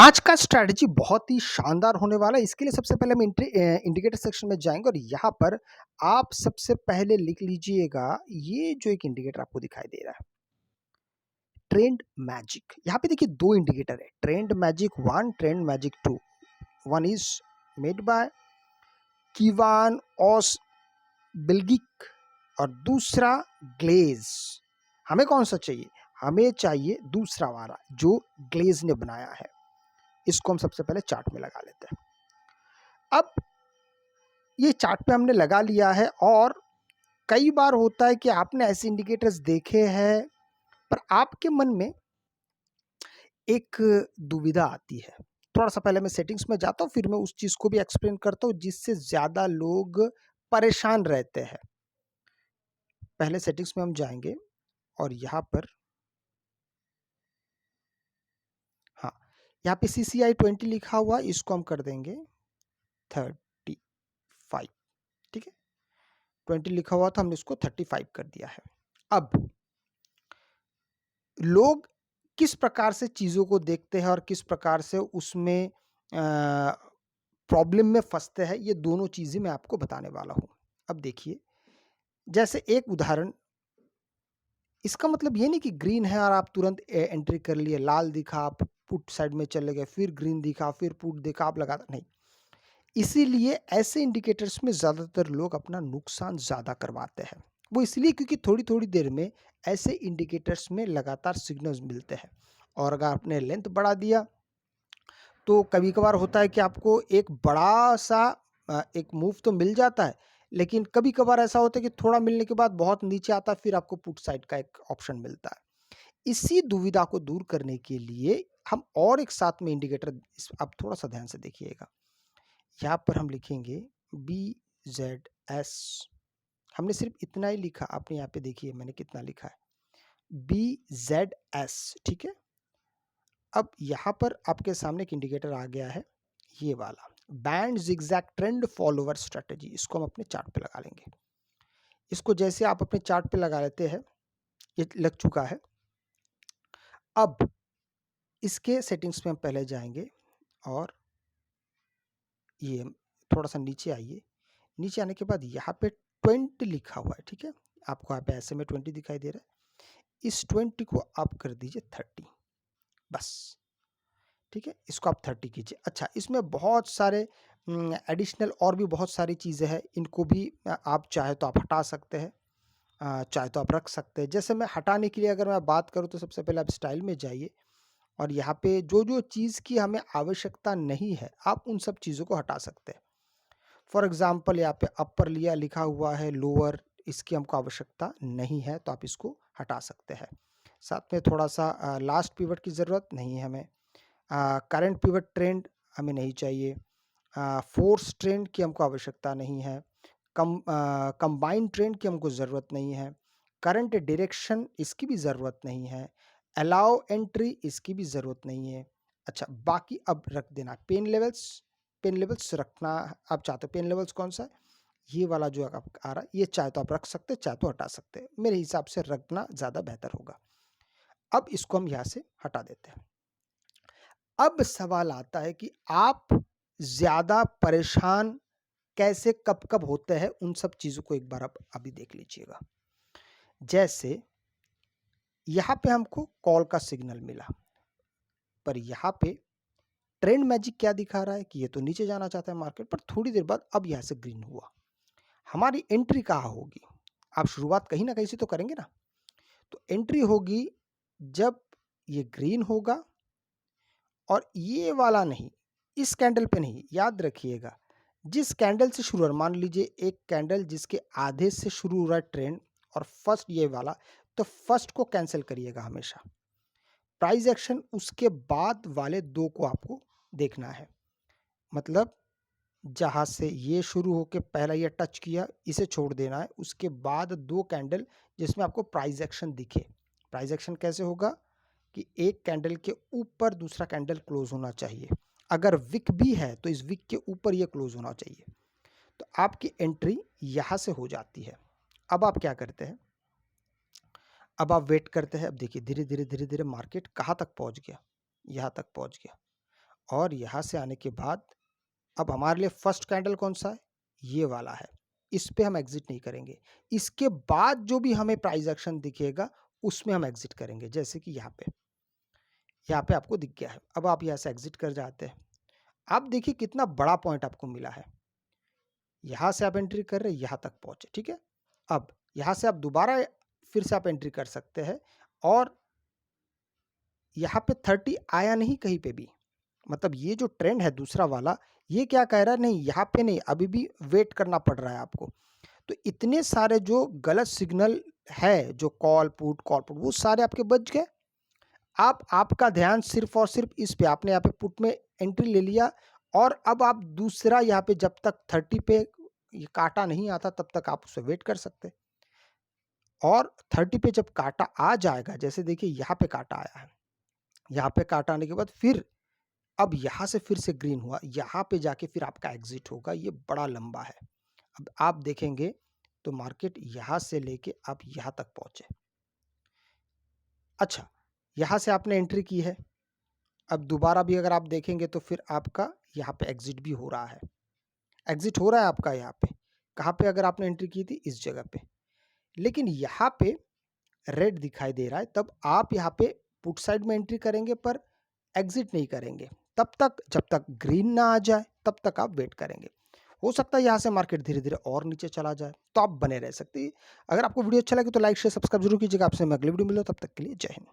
आज का स्ट्रैटेजी बहुत ही शानदार होने वाला है। इसके लिए सबसे पहले हम इंडिकेटर सेक्शन में जाएँगे और यहाँ पर आप सबसे पहले लिख लीजिएगा ये जो एक इंडिकेटर आपको दिखाई दे रहा है, ट्रेंड मैजिक। यहाँ पे देखिए 2 इंडिकेटर है, trend magic 1, trend magic 2। One is made by Kivanc Ozbilgic और दूसरा ग्लेज़। हमें कौन-सा चाहिए? हमें चाहिए दूसरा वाला जो ग्लेज़ ने बनाया है। इसको हम सबसे पहले चार्ट में लगा लेते हैं। अब ये चार्ट पे हमने लगा लिया है और कई बार होता है कि आपने ऐसे इंडिकेटर्स देखे हैं, पर आपके मन में एक दुविधा आती है। थोड़ा-सा पहले मैं सेटिंग्स में जाता हूँ, फिर मैं उस चीज़ को भी एक्सप्लेन करता हूँ जिससे ज़्यादा लोग परेशान रहते हैं। पहले सेटिंग्स में हम जाएँगे और यहाँ पर हाँ, यहाँ पे CCI 20 लिखा हुआ है, इसको हम कर देंगे 35, ठीक है? 20 लिखा हुआ था, हमने इसको 35 कर दिया है। अब लोग किस प्रकार से चीज़ों को देखते हैं और किस प्रकार से उसमें प्रॉब्लम में फँसते हैं, ये दोनों चीज़ें मैं आपको बताने वाला हूँ। अब देखिए, जैसे एक उदाहरण, इसका मतलब ये नहीं कि ग्रीन है और आप तुरंत एंट्री कर लिए, लाल दिखा आप पुट साइड में चले गए, फिर ग्रीन दिखा, फिर पुट दिखा आप लगा नहीं। इसीलिए ऐसे इंडिकेटर्स में ज़्यादातर लोग अपना नुकसान ज़्यादा करवाते हैं। वो इसलिए क्योंकि थोड़ी-थोड़ी देर में ऐसे इंडिकेटर्स में लगातार सिग्नल्स मिलते हैं और अगर आपने लेंथ बढ़ा दिया, तो कभी-कभार होता है कि आपको एक बड़ा-सा एक मूव तो मिल जाता है, लेकिन कभी-कभार ऐसा होता है कि थोड़ा मिलने के बाद बहुत नीचे आता है, फिर आपको पुट साइड का एक ऑप्शन मिलता है। इसी दुविधा को दूर करने के लिए हम और एक साथ में इंडिकेटर आप थोड़ा-सा ध्यान से देखिएगा। यहाँ पर हम लिखेंगे BZS। हमने सिर्फ इतना ही लिखा, आपने यहाँ पे देखिए मैंने कितना लिखा है, BZS, ठीक है? अब यहाँ पर आपके सामने एक इंडिकेटर आ गया है, ये वाला band zigzag trend follower strategy. इसको हम अपने चार्ट पे लगा लेंगे। इसको जैसे आप अपने चार्ट पे लगा लेते हैं, ये लग चुका है। अब इसके सेटिंग्स में हम पहले जाएँगे और ये थोड़ा-सा नीचे आइए। नीचे आने के बाद यहाँ पे 20 लिखा हुआ है, ठीक है? आपको यहाँ पे ऐसे में 20 दिखाई दे रहा है। इस 20 को आप कर दीजिए 30, बस, ठीक है? इसको आप 30 कीजिए। अच्छा, इसमें बहुत सारे एडिशनल और भी बहुत सारी चीज़ें हैं, इनको भी आप चाहे तो आप हटा सकते हैं, चाहे तो आप रख सकते हैं। जैसे मैं हटाने के लिए अगर मैं बात करूँ तो सबसे पहले आप स्टाइल में जाइए और यहाँ पे जो-जो चीज़ की हमें आवश्यकता नहीं है, आप उन सब चीज़ों को हटा सकते हैं। फॉर एग्ज़ाम्पल यहाँ पे अपर लिया लिखा हुआ है, लोअर इसकी हमको आवश्यकता नहीं है, तो आप इसको हटा सकते हैं। साथ में थोड़ा-सा लास्ट पिवट की ज़रूरत नहीं है हमें। करंट पिवट ट्रेंड हमें नहीं चाहिए। फोर्स ट्रेंड की हमको आवश्यकता नहीं है। कंबाइंड ट्रेंड की हमको ज़रूरत नहीं है। करंट डायरेक्शन इसकी भी ज़रूरत नहीं है। अलाउ एंट्री इसकी भी ज़रूरत नहीं है। अच्छा, बाकी अब रख देना पेन लेवल्स रखना आप चाहते हो। पेन लेवल्स कौन-सा है? ये वाला जो आप आ रहा है, ये चाहे तो आप रख सकते हैं, चाहे तो हटा सकते हैं। मेरे हिसाब से रखना ज़्यादा बेहतर होगा। अब इसको हम यहाँ से हटा देते हैं। अब सवाल आता है कि आप ज़्यादा परेशान कैसे कब-कब होते हैं, उन सब चीज़ों को एक बार आप अभी देख लीजिएगा। जैसे यहाँ पे हमको कॉल का सिग्नल मिला, पर यहाँ पे ट्रेंड मैजिक क्या दिखा रहा है कि ये तो नीचे जाना चाहता है मार्केट, पर थोड़ी देर बाद अब यहाँ से ग्रीन हुआ। हमारी एंट्री कहाँ होगी? आप शुरुआत कहीं न कहीं से तो करेंगे ना? तो एंट्री होगी जब ये ग्रीन होगा और ये वाला नहीं, इस कैंडल पे नहीं, याद रखिएगा। जिस कैंडल से शुरू हो रहा है, मान लीजिए एक कैंडल जिसके आधे से शुरू हो रहा है ट्रेंड और फर्स्ट ये वाला, तो फर्स्ट को कैंसिल करिएगा हमेशा। प्राइस एक्शन उसके बाद वाले 2 को आपको देखना है। मतलब जहाँ से ये शुरू होके पहला ये टच किया, इसे छोड़ देना है। उसके बाद 2 कैंडल जिसमें आपको प्राइस एक्शन दिखे। प्राइस एक्शन कैसे होगा कि एक कैंडल के ऊपर दूसरा कैंडल क्लोज होना चाहिए। अगर विक भी है तो इस विक के ऊपर ये क्लोज होना चाहिए। तो आपकी एंट्री यहाँ से हो जाती है। अब आप क्या करते हैं? अब आप वेट करते हैं। अब देखिए धीरे-धीरे, धीरे-धीरे मार्केट कहाँ तक पहुँच गया? यहाँ तक पहुँच गया और यहाँ से आने के बाद अब हमारे लिए फर्स्ट कैंडल कौन सा है? ये वाला है। इस पे हम एग्जिट नहीं करेंगे। इसके बाद जो भी हमें प्राइस एक्शन दिखेगा उसमें हम एग्जिट करेंगे। जैसे कि यहाँ पे आपको दिख गया है। अब आप यहाँ से एग्जिट कर जाते हैं। अब देखिए कितना बड़ा पॉइंट आपको मिला है। यहाँ से आप एंट्री कर रहे हैं, यहाँ तक पहुंचे, ठीक है। अब यहाँ से आप दोबारा फिर से आप एंट्री कर सकते हैं और यहाँ पे 30 आया नहीं कहीं पे भी। मतलब ये जो ट्रेंड है दूसरा वाला, ये क्या कह रहा है, नहीं यहाँ पे नहीं, अभी भी वेट करना पड़ रहा है आपको। तो इतने सारे जो गलत सिग्नल है, जो कॉल पुट वो सारे आपके बच गए। आपका ध्यान सिर्फ और सिर्फ इस पे, आपने यहाँ पे पुट में एंट्री ले लिया और अब आप दूसरा यहाँ पे जब तक 30 पे ये काटा नहीं आता तब तक आप उसे वेट कर सकते। और 30 पे जब काटा आ जाएगा, जैसे देखिए यहाँ पे काटा आया है, यहाँ पे काटा आने के बाद फिर अब यहाँ से फिर से ग्रीन हुआ, यहाँ पे जाके फिर आपका एग्जिट होगा। ये बड़ा लंबा है। अब आप देखेंगे तो मार्केट यहाँ से लेके आप यहाँ तक पहुंचे। अच्छा, यहाँ से आपने एंट्री की है। अब दोबारा भी अगर आप देखेंगे तो फिर आपका यहाँ पे एग्जिट भी हो रहा है। एग्जिट हो रहा है आपका यहाँ पे। कहाँ पे अगर आपने एंट्री की थी? इस जगह पे। लेकिन यहाँ पे रेड दिखाई दे रहा है, तब आप यहाँ पे पुट साइड में एंट्री करेंगे पर एग्जिट नहीं करेंगे। तब तक जब तक ग्रीन ना आ जाए तब तक आप वेट करेंगे। हो सकता है यहाँ से मार्केट धीरे धीरे और नीचे चला जाए, तो आप बने रह सकते हैं। अगर आपको वीडियो अच्छा लगे तो लाइक शेयर सब्सक्राइब जरूर कीजिएगा। आपसे मैं अगली वीडियो मिलूँ, तब तक के लिए जय हिंद।